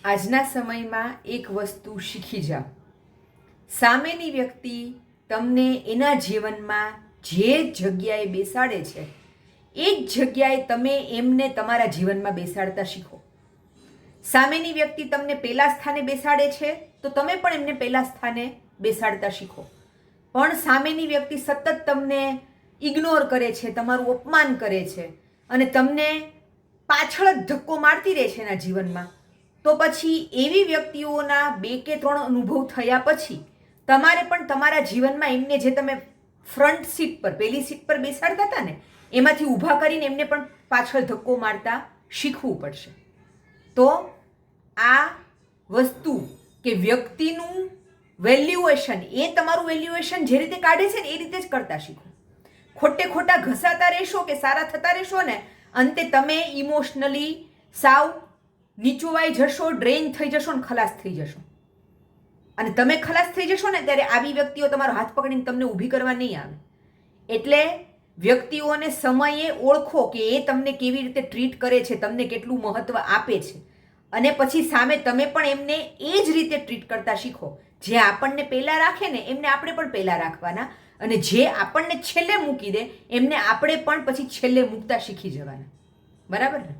આજના સમયમાં એક વસ્તુ શીખી જાઓ. સામેની વ્યક્તિ તમને એના જીવનમાં જે જગ્યાએ બેસાડે છે એ જ જગ્યાએ તમે એમને તમારા જીવનમાં બેસાડતા શીખો. સામેની વ્યક્તિ તમને પહેલા સ્થાને બેસાડે છે તો તમે પણ એમને પહેલા સ્થાને બેસાડતા શીખો. પણ સામેની વ્યક્તિ સતત તમને ઇગ્નોર કરે છે, તમારું અપમાન કરે છે અને તમને પાછળ જ ધક્કો મારતી રહે છે એના જીવનમાં, તો પછી એવી વ્યક્તિઓના 2 કે 3 અનુભવ થયા પછી તમારે પણ તમારા જીવનમાં એમને જે તમે ફ્રન્ટ સીટ પર, પહેલી સીટ પર બેસાડતા હતા ને, એમાંથી ઊભા કરીને એમને પણ પાછળ ધક્કો મારતા શીખવું પડશે. તો આ વસ્તુ કે વ્યક્તિનું વેલ્યુએશન, એ તમારું વેલ્યુએશન જે રીતે કાઢે છે ને એ રીતે જ કરતા શીખો. ખોટે ખોટા ઘસાતા રહેશો કે સારા થતા રહેશો ને, અંતે તમે ઇમોશનલી સાવ નીચુવાઈ જશો, ડ્રેઇન થઈ જશો ને ખલાસ થઈ જશો. અને તમે ખલાસ થઈ જશો ને ત્યારે આવી વ્યક્તિઓ તમારો હાથ પકડીને તમને ઊભી કરવા નહીં આવે. એટલે વ્યક્તિઓને સમયે ઓળખો કે એ તમને કેવી રીતે ટ્રીટ કરે છે, તમને કેટલું મહત્વ આપે છે, અને પછી સામે તમે પણ એમને એ જ રીતે ટ્રીટ કરતા શીખો. જે આપણને પહેલાં રાખે ને એમને આપણે પણ પહેલાં રાખવાના, અને જે આપણને છેલ્લે મૂકી દે એમને આપણે પણ પછી છેલ્લે મૂકતા શીખી જવાના. બરાબર ને?